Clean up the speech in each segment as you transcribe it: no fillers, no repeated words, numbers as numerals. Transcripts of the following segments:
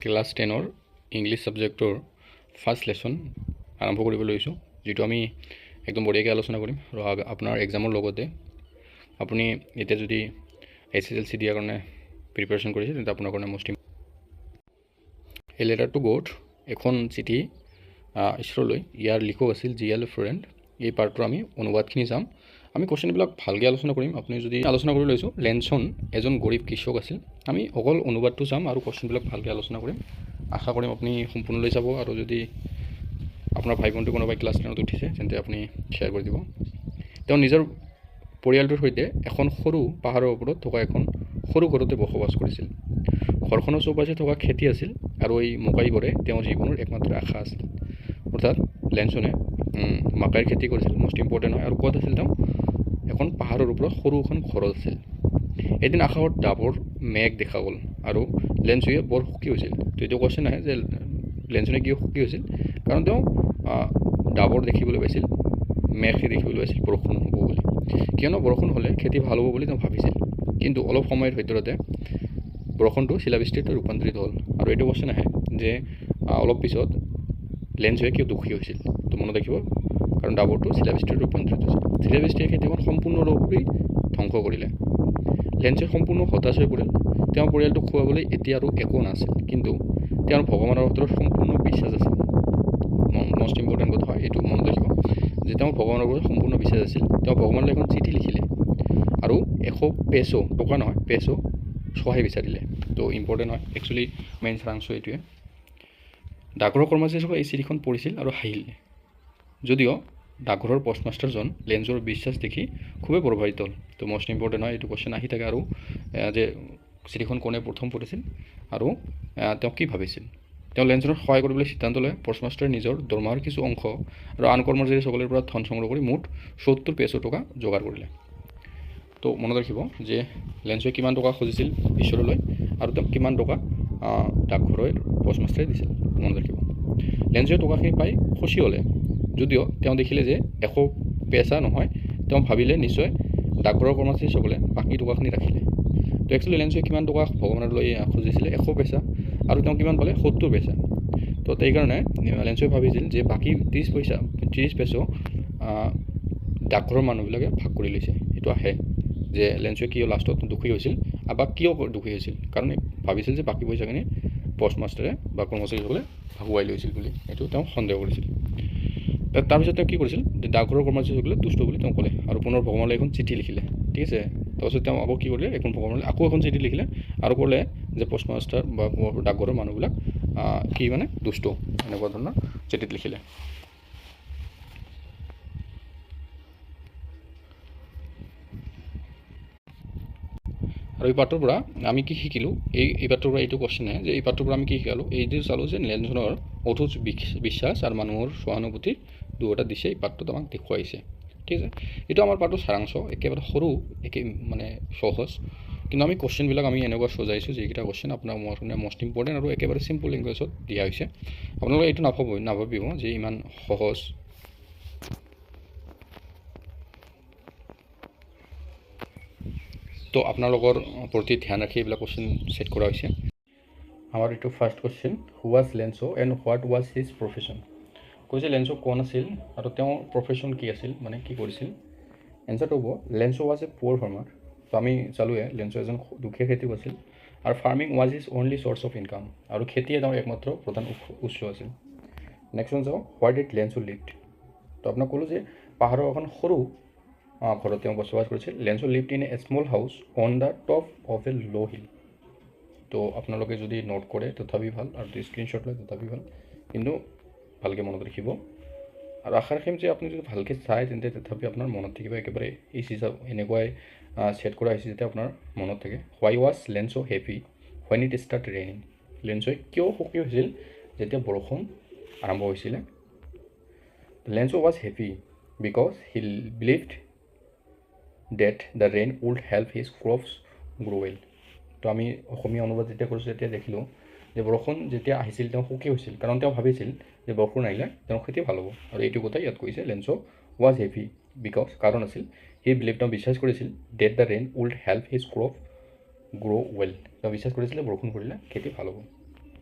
Class 10 English ছাবজেক্টৰ first lesson আৰম্ভ কৰিবলৈ লৈছোঁ, যিটো আমি একদম বঢ়িয়াকৈ আলোচনা কৰিম আৰু আপোনাৰ এক্সামৰ লগতে আপুনি এতিয়া যদি HSLC দিয়াৰ কাৰণে প্ৰিপাৰেশ্যন কৰিছে তেন্তে আপোনাৰ কাৰণে মষ্ট এই লেটাৰ টু গড এখন চিঠি ঈশ্বৰলৈ ইয়াৰ লিখক আছিল জিএল ফ্ৰেণ্ড। এই পাৰ্টৰ আমি অনুবাদখিনি চাম। আমি কুৱেশ্যনবিলাক ভালকৈ আলোচনা কৰিম। আপুনি যদি আলোচনা কৰি লৈছোঁ লেনছন এজন গৰীব কৃষক আছিল। আমি অকল অনুবাদটো চাম আৰু কুৱেশ্যনবিলাক ভালকৈ আলোচনা কৰিম। আশা কৰিম আপুনি সম্পূৰ্ণলৈ চাব, আৰু যদি আপোনাৰ ভাই ভণ্টি কোনোবাই ক্লাছ 10ত উঠিছে তেন্তে আপুনি শ্বেয়াৰ কৰি দিব। তেওঁ নিজৰ পৰিয়ালটোৰ সৈতে এখন সৰু পাহাৰৰ ওপৰত থকা এখন সৰু ঘৰতে বসবাস কৰিছিল। ঘৰখনৰ চৌপাশে থকা খেতি আছিল আৰু এই মকাইবোৰে তেওঁৰ জীৱনৰ একমাত্ৰ আশা আছিল। অৰ্থাৎ লেনছনে মাকাইৰ খেতি কৰিছিল, মষ্ট ইম্পৰ্টেণ্ট হয়। আৰু ক'ত আছিল তেওঁ? এখন পাহাৰৰ ওপৰত সৰু এখন ঘৰত আছিল। এদিন আকাশত ডাবৰ মেঘ দেখা গ'ল আৰু লেনছুৱে বৰ সুখী হৈছিল। তো এইটো কোৱেশ্যন আহে যে লেনছনে কিয় সুখী হৈছিল? কাৰণ তেওঁ ডাবৰ দেখিবলৈ পাইছিল, মেঘ দেখিবলৈ পাইছিল, বৰষুণ হ'ব বুলি। কিয়নো বৰষুণ হ'লে খেতি ভাল হ'ব বুলি তেওঁ ভাবিছিল। কিন্তু অলপ সময়ৰ ভিতৰতে বৰষুণটো শিলাবৃষ্টিত ৰূপান্তৰিত হ'ল। আৰু এইটো কোৱেশ্যন আহে যে অলপ পিছত লেনছুৱে কিয় দুখী হৈছিল? তো মনত ৰাখিব, কাৰণ ডাবৰটো শিলাবৃষ্টিত ৰূপান্তৰিত হৈছিল। শিলাবৃষ্টিয়ে খেতিখন সম্পূৰ্ণৰূপে ধ্বংস কৰিলে। লেনছুৱে সম্পূৰ্ণ হতাশ হৈ পৰিল। তেওঁৰ পৰিয়ালটোক খুৱাবলৈ এতিয়া আৰু একো নাছিল, কিন্তু তেওঁৰ ভগৱানৰ ওপৰত সম্পূৰ্ণ বিশ্বাস আছিল। মষ্ট ইম্পৰ্টেণ্ট কথা হয়, এইটো মনত ৰাখিব যে তেওঁৰ ভগৱানৰ ওপৰত সম্পূৰ্ণ বিশ্বাস আছিল। তেওঁ ভগৱানলৈ এখন চিঠি লিখিলে আৰু 100 পেছো, টকা নহয়, পেছো সহায় বিচাৰিলে। তো ইম্পৰ্টেণ্ট হয়, একচুৱেলি মেইন সাৰাংশ এইটোৱে। ডাকঘৰৰ কৰ্মচাৰীসকলে এই চিঠিখন পঢ়িছিল আৰু হাঁহিলে, যদিও ডাকঘৰৰ পোষ্টমাষ্টাৰজন লেনছৰ বিশ্বাস দেখি খুবেই প্ৰভাৱিত হ'ল। তো মষ্ট ইম্পৰ্টেণ্ট হয়, এইটো কুৱেশ্যন আহি থাকে। আৰু যে চিঠিখন কোনে প্ৰথম পঢ়িছিল আৰু তেওঁ কি ভাবিছিল? তেওঁ লেনছনক সহায় কৰিবলৈ সিদ্ধান্ত লয়। পোষ্টমাষ্টাৰে নিজৰ দৰমহাৰ কিছু অংশ আৰু আন কৰ্মচাৰীসকলৰ পৰা ধন সংগ্ৰহ কৰি মুঠ 70 পেছো টকা যোগাৰ কৰিলে। তো মনত ৰাখিব যে লেনছুৱে কিমান টকা খুজিছিল ঈশ্বৰলৈ আৰু তেওঁক কিমান টকা ডাকঘৰৰ পোষ্টমাষ্টাৰে দিছিল, মনত ৰাখিব। লেনছুৱে টকাখিনি পাই খুচি হ'লে, যদিও তেওঁ দেখিলে যে 100 পেচা নহয়, তেওঁ ভাবিলে নিশ্চয় ডাকঘৰৰ কৰ্মচাৰীসকলে বাকী টকাখিনি ৰাখিলে। তো একচুৱেলি লেনছুৱে কিমান টকা ভগৱানলৈ খুজিছিলে? 100 পেচা, আৰু তেওঁ কিমান পালে? 70 পেচা। তো সেইকাৰণে লেনছুৱে ভাবিছিল যে বাকী 30 পেছো ডাকঘৰৰ মানুহবিলাকে ভাগ কৰি লৈছে। এইটো আহে যে লেনছুৱে কিয় লাষ্টত দুখী হৈছিল, বা কিয় দুখী হৈছিল? কাৰণ ভাবিছিল যে বাকী পইচাখিনি পোষ্টমাষ্টাৰে বা কৰ্মচাৰীসকলে ভাগুৱাই লৈছিল বুলি, এইটো তেওঁ সন্দেহ কৰিছিল। তাৰপিছত তেওঁ কি কৰিছিল? যে ডাকঘৰৰ কৰ্মচাৰীসকলে দুষ্ট বুলি তেওঁ ক'লে আৰু পুনৰ ভগৱানলৈ এখন চিঠি লিখিলে। ঠিক আছে, তাৰপিছত তেওঁ আকৌ কি কৰিলে? এখন ভগৱানলৈ আকৌ এখন চিঠি লিখিলে আৰু ক'লে যে পোষ্টমাষ্টাৰ বা ডাকঘৰৰ মানুহবিলাক কি মানে দুষ্ট, এনেকুৱা ধৰণৰ চিঠিত লিখিলে। আৰু এই পাঠটোৰ পৰা আমি কি শিকিলোঁ? এই পাঠটোৰ পৰা এইটো কুৱেশ্যন আহে যে এই পাঠটোৰ পৰা আমি কি শিকালোঁ? এইটো চালোঁ যে লেনছনৰ অটুট বিশ্বাস আৰু মানুহৰ সহানুভূতিৰ দুয়োটা দিশে এই পাঠটোত আমাক দেখুৱাইছে। ঠিক আছে, এইটো আমাৰ পাঠটোৰ সাৰাংশ, একেবাৰে সৰু, মানে সহজ, কিন্তু আমি কুৱেশ্যনবিলাক আমি এনেকুৱা সজাইছোঁ যিকেইটা কুৱেশ্যন আপোনাৰ মোৰ কাৰণে মষ্ট ইম্পৰ্টেণ্ট আৰু একেবাৰে চিম্পল লেংগুৱেজত দিয়া হৈছে। আপোনালোকে এইটো নাভাবিব যে ইমান সহজ। তো আপোনালোকৰ প্ৰতি ধ্যান ৰাখি এইবিলাক কুৱেশ্যন ছেট কৰা হৈছে। আমাৰ এইটো first question, who was Lencho and what was his profession? কৈছে লেনছো কোন আছিল আৰু তেওঁৰ প্ৰফেশ্যন কি আছিল, মানে কি কৰিছিল? এনচাৰটো হ'ব লেনছো ৱাজ এ পুৱাৰ ফাৰ্মাৰ। তো আমি চালোঁৱে লেনছো এজন দুখীয়া খেতিয়ক আছিল, আৰু farming was his only source of income, আৰু খেতিয়ে তেওঁৰ একমাত্ৰ প্ৰধান উৎস আছিল। নেক্সট ওৱান চাওঁ, হোৱাট ডিড লেনছো লিভড? তো আপোনাক ক'লোঁ যে পাহাৰৰ এখন সৰু ঘৰত তেওঁ বসবাস কৰিছিল। Lencho lived in a small house on the top of a low' hill. তো আপোনালোকে যদি নোট কৰে তথাপি ভাল, আৰু স্ক্ৰীনশ্বট লয় তথাপি ভাল, কিন্তু ভালকৈ মনত ৰাখিব। আৰু আশা ৰাখিম যে আপুনি যদি ভালকৈ চায় তেন্তে তথাপি আপোনাৰ মনত থাকিব। একেবাৰে এই হিচাপ এনেকুৱাই ছেট কৰা হৈছে যাতে আপোনাৰ মনত থাকে। Why was Lencho happy when it start raining? লেনছোৱে কিয় সুখী হৈছিল যেতিয়া বৰষুণ আৰম্ভ হৈছিলে? Lencho was happy because he believed that the rain would help his crops grow' well. তো আমি অসমীয়া অনুবাদ যেতিয়া কৰিছোঁ তেতিয়া দেখিলোঁ যে বৰষুণ যেতিয়া আহিছিল তেওঁ সুখী হৈছিল, কাৰণ তেওঁ ভাবিছিল যে বৰষুণ আহিলে তেওঁৰ খেতি ভাল হ'ব। আৰু এইটো কথা ইয়াত কৈছে, লেনছো ৱাজ হেপী বিকজ, কাৰণ আছিল হি বিলিভ, তেওঁ বিশ্বাস কৰিছিল, that the rain would help his crop grow' well, তেওঁ বিশ্বাস কৰিছিলে বৰষুণ পৰিলে খেতি ভাল হ'ব।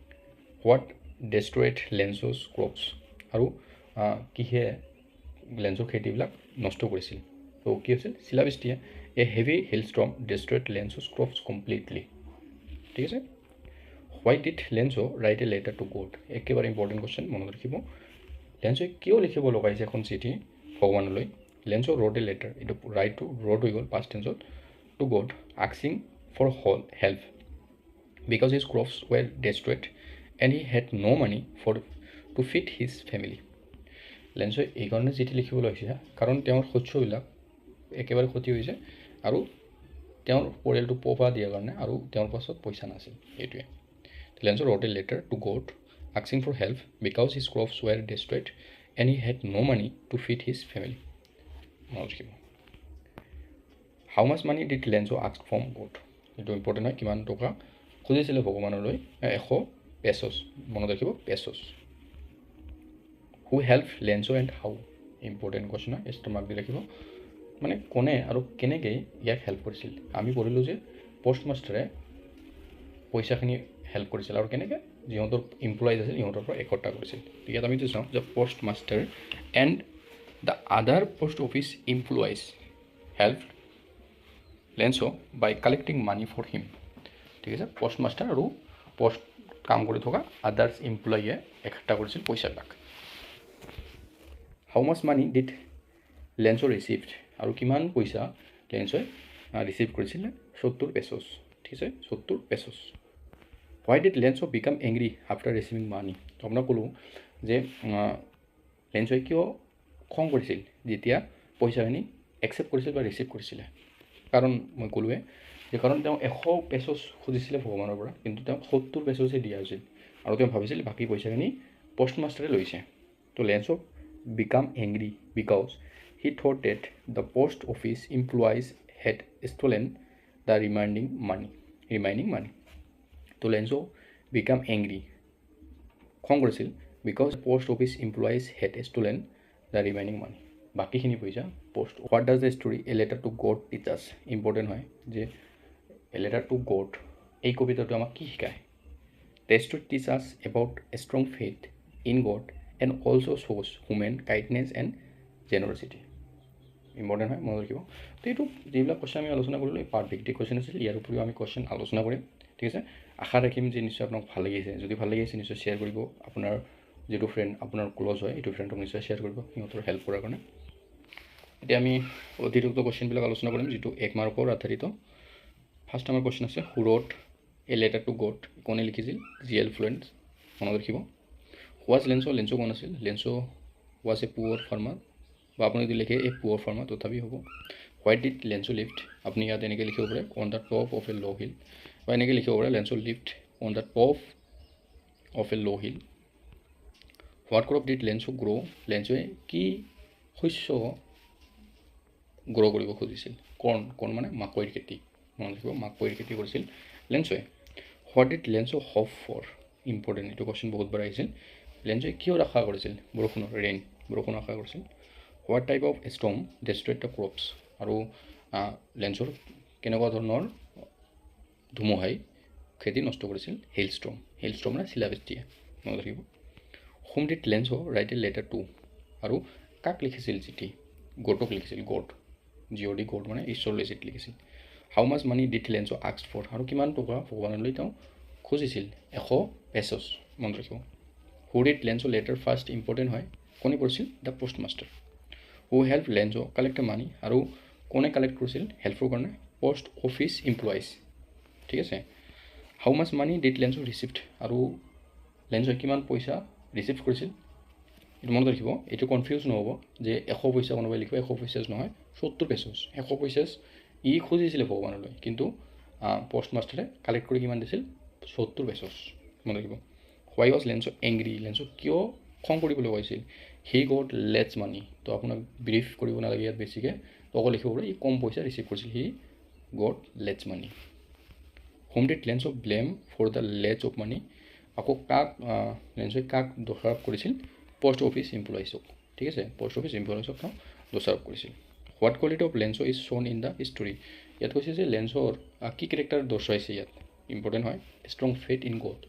হোৱাট ডেষ্ট্ৰয়েড লেঞ্চ'ছ ক্ৰপছ আৰু কিহে লেঞ্চৰ খেতিবিলাক নষ্ট কৰিছিল তো কি হৈছিল চিলাবৃষ্টিয়ে a heavy hailstorm destroyed Lencho's crops completely ঠিক আছে why did Lencho write a letter to God একেবাৰে ইম্পৰ্টেণ্ট কুৱেশ্যন মনত ৰাখিব লেঞ্চোৱে কিয় লিখিব লগাইছে এখন চিঠি ভগৱানলৈ লেঞ্চো ৰ'ড এ লেটাৰ এইটো ৰাইটটো ৰ'ড হৈ গ'ল পাষ্ট টেন্সত to God asking for help because his crops were destroyed and he had no' money for to feed his family লেঞ্চোৱে এইকাৰণে চিঠি লিখিবলৈ আহিছে কাৰণ তেওঁৰ শস্যবিলাক একেবাৰে ক্ষতি হৈছে আৰু তেওঁৰ পৰিয়ালটো পোহপা দিয়াৰ কাৰণে আৰু তেওঁৰ পাছত পইচা নাছিল এইটোৱে Lencho wrote a letter to God asking for help because his crops were destroyed and he had no money to feed his family. How much money did Lencho ask from God? এইটো important হয় কিমান টকা খুজিছিলে ভগৱানলৈ 100 pesos মনত ৰাখিব pesos who help Lencho and how important question হয় star mark দি ৰাখিব মানে কোনে আৰু কেনেকৈ ইয়াক হেল্প কৰিছিল আমি পঢ়িলোঁ যে পষ্টমাষ্টাৰে পইচাখিনি হেল্প কৰিছিল আৰু কেনেকৈ যিহঁতৰ এমপ্লয়িজ আছিল সিহঁতৰ পৰা একতা কৰিছিল ইয়াত আমি চাওঁ যে post master and the other post office employees help Lencho by collecting money for him ঠিক আছে পোষ্ট মাষ্টাৰ আৰু পোষ্ট কাম কৰি থকা আদাৰ্ছ এমপ্লয়িয়ে একতা কৰিছিল পইচাবিলাক how much money did Lencho received আৰু কিমান পইচা লেঞ্চোৱে ৰিচিভ কৰিছিলে 70 পেছছ ঠিক আছে 70 pesos why did Lencho become angry after receiving money তো আপোনাক ক'লোঁ যে লেঞ্চোৱে কিয় খং কৰিছিল যেতিয়া পইচাখিনি একচেপ্ট কৰিছিল বা ৰিচিভ কৰিছিলে কাৰণ মই ক'লোৱে যে কাৰণ তেওঁ 100 পেছছ খুজিছিলে ভগৱানৰ পৰা কিন্তু তেওঁ 70 পেছছহে দিয়া হৈছিল আৰু তেওঁ ভাবিছিল বাকী পইচাখিনি পোষ্টমাষ্টাৰে লৈছে তো Lencho become angry because he thought that the post office employees had stolen the remaining money তো লেঞ্চো বিকাম এংগ্ৰি খং কৰিছিল because post office employees had stolen the remaining money বাকীখিনি পইচা post what does the story a letter to God teaches important হয় যে এ letter to god এই কবিতাটো আমাক কি শিকায় the story teaches about a strong faith in God and also' শ্ব'জ human kindness and generosity important হয় মনত ৰাখিব তো এইটো যিবিলাক কুৱেশ্যন আমি আলোচনা কৰিলোঁ এই পাৰ্ট ভিত্তিক কুৱেশ্যন আছিল ইয়াৰ উপৰিও আমি কুৱেশ্যন আলোচনা কৰিম ঠিক আছে আশা ৰাখিম যে নিশ্চয় আপোনাক ভাল লাগিছে যদি ভাল লাগিছে নিশ্চয় শ্বেয়াৰ কৰিব আপোনাৰ যিটো ফ্ৰেণ্ড আপোনাৰ ক্ল'জ হয় এইটো ফ্ৰেণ্ডক নিশ্চয় শ্বেয়াৰ কৰিব সিহঁতৰ হেল্প কৰাৰ কাৰণে এতিয়া আমি অতিৰিক্ত কুৱেশ্যনবিলাক আলোচনা কৰিম যিটো 1 মাৰ্কৰ আধাৰিত ফাৰ্ষ্ট আমাৰ কুৱেশ্যন আছে who wrote a letter to God কোনে লিখিছিল জিএল ফ্লুৱেণ্ট মনত ৰাখিব ৱাজ লেঞ্চো কোন আছিল লেঞ্চো ৱাজ এ পুৱাৰ ফাৰ্মাৰ বা আপুনি যদি লিখে এ পুৱাৰ ফাৰ্মাৰ তথাপি হ'ব হোৱাইট ডিড লেঞ্চো লিফ্ট আপুনি ইয়াত এনেকৈ লিখিব পাৰে on the top of a low' hill বা এনেকৈ লিখিব পাৰে Lencho lived on the top of a low' hill what crop did Lencho grow' লেঞ্চোৱে কি শস্য গ্ৰ' কৰিব খুজিছিল কৰ্ণ মানে মাকৈৰ খেতি মনত ৰাখিব মাকৈৰ খেতি কৰিছিল লেঞ্চোৱে what did Lencho hope for important এইটো কুৱেশ্যন বহুতবাৰ আহিছিল লেঞ্চোৱে কিয় আশা কৰিছিল বৰষুণ আশা কৰিছিল what type of storm destroyed the crops আৰু লেঞ্চৰ কেনেকুৱা ধৰণৰ ধুমুহাই খেতি নষ্ট কৰিছিল হেইলষ্টৰ্ম মানে শিলাবৃষ্টিয়ে মনত ৰাখিব home did Lencho write a letter two আৰু কাক লিখিছিল চিঠি গডক লিখিছিল গড জিঅ'ডি গড মানে ঈশ্বৰলৈ চিঠি লিখিছিল how much money did Lencho asked for আৰু কিমান টকা ভগৱানলৈ তেওঁ খুজিছিল 100 পেছছ মনত ৰাখিব who did Lencho letter first important হয় কোনে কৰিছিল the post master who help Lencho collect money আৰু কোনে কালেক্ট কৰিছিল হেল্পৰ কাৰণে পোষ্ট অফিচ এমপ্লয়িজ ঠিক আছে how much money did Lencho received আৰু লেঞ্চোৱে কিমান পইচা ৰিচিভ কৰিছিল এইটো মনত ৰাখিব এইটো কনফিউজ নহ'ব যে 100 পইচা কোনোবাই লিখিব 100 পইচা নহয় 70 পেছছ 100 পইচা ই খুজিছিলে ভগৱানলৈ কিন্তু পোষ্ট মাষ্টাৰে কালেক্ট কৰি কিমান দিছিল 70 পেছছ মনত ৰাখিব হোৱাই ৱাজ লেঞ্চো এংগ্ৰি লেঞ্চো কিয় খং কৰিবলৈ কৈছিল হি গট লেটছ মানি তো আপোনাক ব্ৰিফ কৰিব নালাগে ইয়াত বেছিকৈ তো অকল লিখিব পাৰে ই কম পইচা ৰিচিভ কৰিছিল he got less money whom did Lencho blame for the less of money আকৌ লেঞ্চোৱে কাক দোষাৰোপ কৰিছিল পোষ্ট অফিচ এমপ্লয়িজক ঠিক আছে পোষ্ট অফিচ এমপ্লয়িজক তেওঁ দোষাৰোপ কৰিছিল what quality of Lencho is shown in the story ইয়াত কৈছে যে লেঞ্চৰ কি কেৰেক্টাৰ দৰ্শাইছে ইয়াত ইম্পৰ্টেণ্ট হয় ষ্ট্ৰং ফেথ ইন গড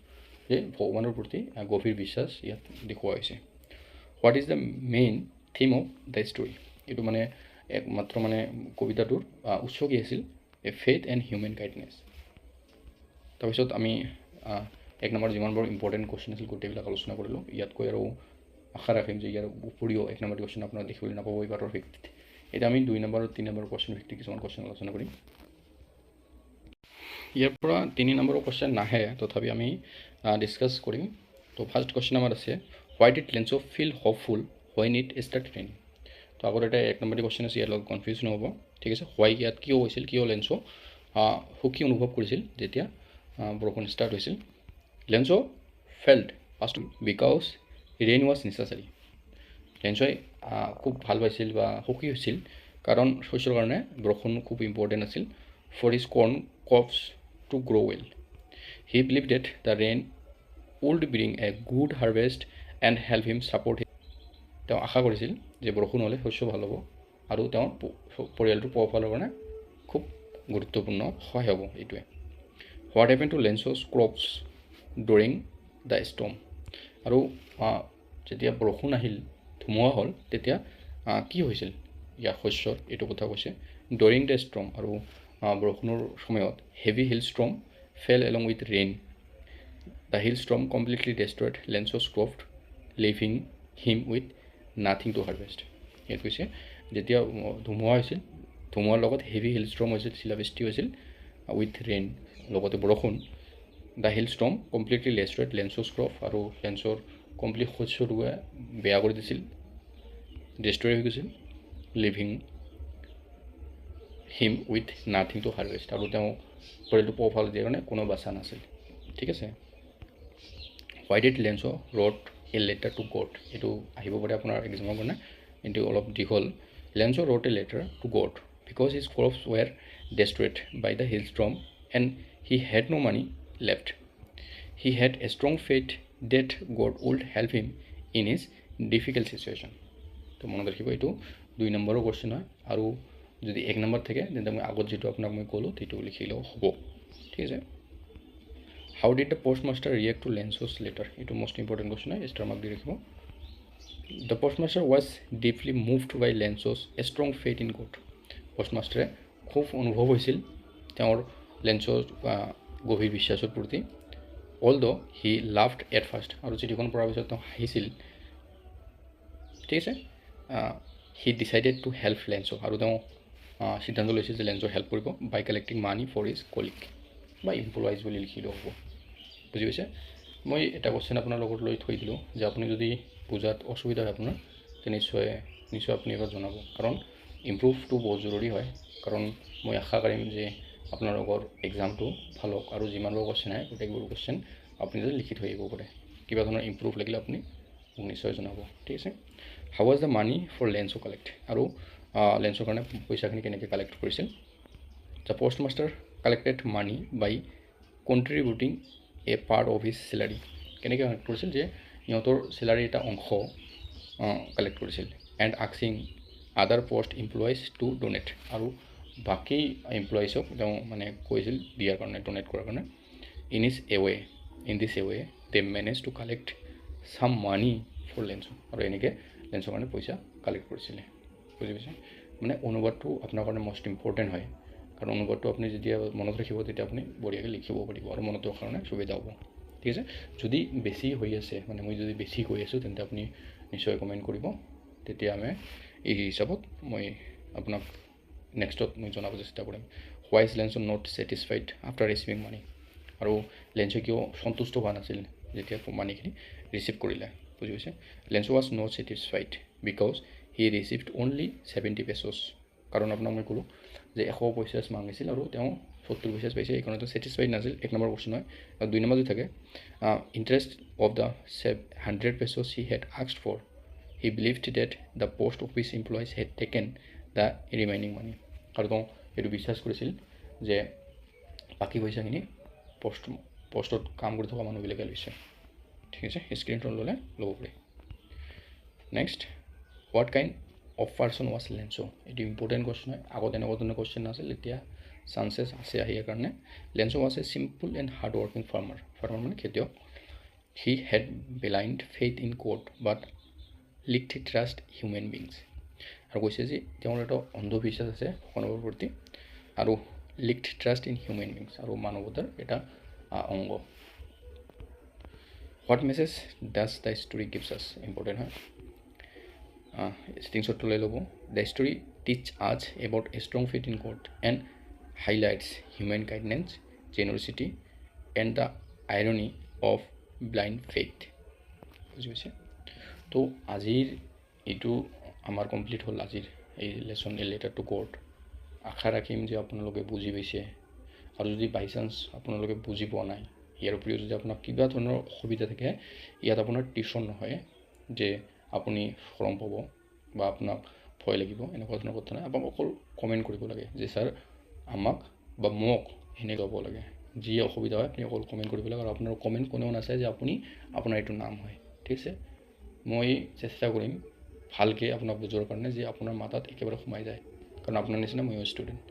যে ভগৱানৰ প্ৰতি গভীৰ বিশ্বাস ইয়াত দেখুওৱা হৈছে। What is the main theme of the story, এইটো মানে একমাত্ৰ মানে কবিতাটোৰ উৎস কি আছিল, এ ফেইথ এণ্ড হিউমেন কাইণ্ডনেছ। তাৰপিছত আমি 1 নম্বৰ যিমানবোৰ ইম্পৰ্টেণ্ট কুৱেশ্যন আছিল গোটেইবিলাক আলোচনা কৰিলোঁ। ইয়াতকৈ আৰু আশা ৰাখিম যে ইয়াৰ উপৰিও 1 নম্বৰ কুৱেশ্যন আপোনাৰ দেখিবলৈ নাপাব এই পাঠৰ ভিত্তিত। এতিয়া আমি 2 নম্বৰ আৰু 3 নম্বৰ কুৱেশ্যন ভিত্তিক কিছুমান কুৱেশ্যন আলোচনা কৰিম। ইয়াৰ পৰা 3 নম্বৰৰ কুৱেশ্যন নাহে, তথাপি আমি ডিছকাছ কৰিম। তো ফাৰ্ষ্ট কুৱেশ্যন আমাৰ আছে, why did Lencho feel hopeful when it start rain. তো আগতে এটা 1 নম্বৰ কুৱেশ্যন আছে, ইয়াৰ লগত কনফিউজ নহ'ব, ঠিক আছে। হোৱাই ইয়াত কিয় হৈছিল, কিয় লেঞ্চো সুখী অনুভৱ কৰিছিল যেতিয়া বৰষুণ ষ্টাৰ্ট হৈছিল। Lencho felt first because rain was necessary. লেঞ্চোই খুব ভাল পাইছিল বা সুখী হৈছিল কাৰণ শস্যৰ কাৰণে বৰষুণ খুব ইম্পৰ্টেণ্ট আছিল। For his corn crops to grow' well, he believe that the rain would bring a good harvest and help him support. তেওঁ আশা কৰিছিল যে বৰষুণ হ'লে শস্য ভাল হ'ব আৰু তেওঁৰ পৰিয়ালটোৰ পোহপালৰ কাৰণে খুব গুৰুত্বপূৰ্ণ সহায় হ'ব এইটোৱে। What happen to Lencho's crops during the storm, আৰু যেতিয়া বৰষুণ আহিল, ধুমুহা হ'ল, তেতিয়া কি হৈছিল ইয়াৰ শস্যৰ, এইটো কথা কৈছে। ডুৰিং দ্য ষ্টৰ্ম, আৰু বৰষুণৰ সময়ত heavy hail storm fell along with rain. The hail storm completely destroyed Lencho's crop leaving him with nothing to harvest. ইয়াত কৈছে যেতিয়া ধুমুহা হৈছিল, ধুমুহাৰ লগত হেভি হিল ষ্টৰ্ম হৈছিল, শিলাবৃষ্টি হৈছিল উইথ ৰেইন, লগতে বৰষুণ। The hail storm completely destroyed Lencho's crop, আৰু লেঞ্চৰ কমপ্লিট শস্যটোৱে বেয়া কৰি দিছিল, ডেষ্ট্ৰয় হৈ গৈছিল। Living him with nothing to harvest, আৰু তেওঁ পৰিয়ালটো পোহপাল দিয়াৰ কাৰণে কোনো বাচা নাছিল, ঠিক আছে। Why did Lencho wrote a letter to God, এইটো আহিব পাৰে আপোনাৰ এক্সামৰ কাৰণে, কিন্তু অলপ দীঘল। Lencho wrote a letter to God because his crops were destroyed by the hail storm and he had no' money left. He had a strong faith that God will help him in his difficult situation. তো মনত ৰাখিব, এইটো 2 নম্বৰৰ question হয়, আৰু যদি 1 number থাকে তেন্তে মই আগত যিটো আপোনাক মই ক'লোঁ সেইটো লিখিলেও হ'ব, ঠিক আছে। How did the post master react to Lencho's letter, এইটো মষ্ট ইম্পৰ্টেণ্ট কুৱেশ্যন হয়, ষ্টাৰ মাৰ্ক দি ৰাখিব। The post master was deeply moved by Lencho's a strong faith in God. Post মাষ্টাৰে খুব অনুভৱ হৈছিল তেওঁৰ লেঞ্চোৰ গভীৰ বিশ্বাসৰ প্ৰতি। Although' he laughed at first, আৰু চিঠিখন পঢ়াৰ পিছত তেওঁ হাঁহিছিল, ঠিক আছে। He decided to help Lencho, আৰু তেওঁ সিদ্ধান্ত লৈছিল যে লেঞ্চক হেল্প কৰিব by collecting money for his colleague বা এমপ্লয়িজ বুলি লিখিলেও হ'ব, বুজি পাইছে। মই এটা কুৱেশ্যন আপোনাৰ লগত লৈ থৈ দিলোঁ যে আপুনি যদি বুজাত অসুবিধা হয় আপোনাৰ, নিশ্চয় আপুনি এবাৰ জনাব, কাৰণ ইম্প্ৰুভটো বহুত জৰুৰী হয়। কাৰণ মই আশা কৰিম যে আপোনালোকৰ এক্সামটো ভাল হওক, আৰু যিমানবোৰ কুৱেশ্যন আহে গোটেইবোৰ কুৱেশ্যন আপুনি যদি লিখি থৈ আহিব পাৰে। কিবা ধৰণৰ ইম্প্ৰুভ লাগিলে আপুনি মোক নিশ্চয় জনাব, ঠিক আছে। How was the money for Lencho collect, আৰু লেঞ্চৰ কাৰণে পইচাখিনি কেনেকৈ কালেক্ট কৰিছিল। The post master collected money by contributing a part of his salary, কেনেকৈ কালেক্ট কৰিছিল যে সিহঁতৰ চেলাৰীৰ এটা অংশ কালেক্ট কৰিছিল। And asking other post employees to donate, আৰু বাকী এমপ্লয়িজক তেওঁ মানে কৈছিল দিয়াৰ কাৰণে, ডনেট কৰাৰ কাৰণে। In this a way they manage to collect some money for Lencho, আৰু এনেকৈ লেঞ্চৰ কাৰণে পইচা কালেক্ট কৰিছিলে, বুজি পাইছে। মানে অনুবাদটো আপোনাৰ কাৰণে মষ্ট ইম্পৰ্টেণ্ট হয়, কাৰণ অনুবাদটো আপুনি যেতিয়া মনত ৰাখিব তেতিয়া আপুনি বঢ়িয়াকৈ লিখিব পাৰিব আৰু মনত ৰখাৰ কাৰণে সুবিধা হ'ব, ঠিক আছে। যদি বেছি হৈ আছে, মানে মই যদি বেছি কৈ আছোঁ তেন্তে আপুনি নিশ্চয় কমেণ্ট কৰিব, তেতিয়া আমি এই হিচাপত মই আপোনাক নেক্সটত মই জনাব চেষ্টা কৰিম। Why is Lencho not satisfied after receiving money, আৰু লেঞ্চো কিয় সন্তুষ্ট হোৱা নাছিল যেতিয়া মানিখিনি ৰিচিভ কৰিলে, বুজি পাইছে। Lencho was not satisfied because he received only 70 পেছ'ছ, কাৰণ আপোনাক মই ক'লোঁ যে 150 মাগিছিল আৰু তেওঁ 70 পইচা পাইছে, এইকাৰণে তেওঁ ছেটিছফাইড নাছিল। 1 নম্বৰ কুৱেশ্যন হয়। 2 নম্বৰ যদি থাকে, interest of the 100 pesos he had asked for, he believed that the post office employees had taken the remaining money, আৰু তেওঁ এইটো বিশ্বাস কৰিছিল যে বাকী পইচাখিনি পোষ্টত কাম কৰি থকা মানুহবিলাকে লৈছে, ঠিক আছে। স্ক্ৰীনখন ল'লে ল'ব পাৰি। Next, what kind of person was Lencho, এইটো ইম্পৰ্টেণ্ট কুৱেশ্যন হয়। আগত এনেকুৱা ধৰণৰ কুৱেশ্যন নাছিল, এতিয়া চান্সেছ আছে আহিৰ কাৰণে। Lencho was a simple and hard working farmer মানে খেতিয়ক। He had blind faith in code but leaked trust human beings. আৰু কৈছে যে তেওঁৰ এটা অন্ধবিশ্বাস আছে ভগৱানৰ প্ৰতি আৰু lacked trust in human beings আৰু মানৱতাৰ এটা অংগ। What message does the story gives us, important হয়। স্ক্ৰীনশ্বটটো লৈ ল'ব। The story teach us about a strong faith in God and highlights human kindness, generosity and the irony of blind faith. বুজি পাইছে? তো আজিৰ এইটো আমাৰ কমপ্লিট হ'ল, আজিৰ এই lesson a letter to God. আশা ৰাখিম যে আপোনালোকে বুজি পাইছে, আৰু যদি বাই চান্স আপোনালোকে বুজি পোৱা নাই, ইয়াৰ উপৰিও যদি আপোনাৰ কিবা ধৰণৰ অসুবিধা থাকে, ইয়াত আপোনাৰ টিউশ্যন নহয় যে আপুনি ফৰ্ম পাব বা আপোনাক ভয় লাগিব, এনেকুৱা ধৰণৰ কথা নাই। আপোনাক অকল কমেণ্ট কৰিব লাগে যে ছাৰ আমাক বা মোক সেনেকৈ ক'ব লাগে। যি অসুবিধা হয় আপুনি অকল কমেণ্ট কৰিব লাগে, আৰু আপোনাৰ কমেণ্ট কোনেও নাচায় যে আপুনি আপোনাৰ এইটো নাম হয়। ঠিক আছে, মই চেষ্টা কৰিম ভালকৈ আপোনাক বুজোৱাৰ কাৰণে যে আপোনাৰ মাথাত একেবাৰে সোমাই যায়, কাৰণ আপোনাৰ নিচিনা ময়ো ষ্টুডেণ্ট।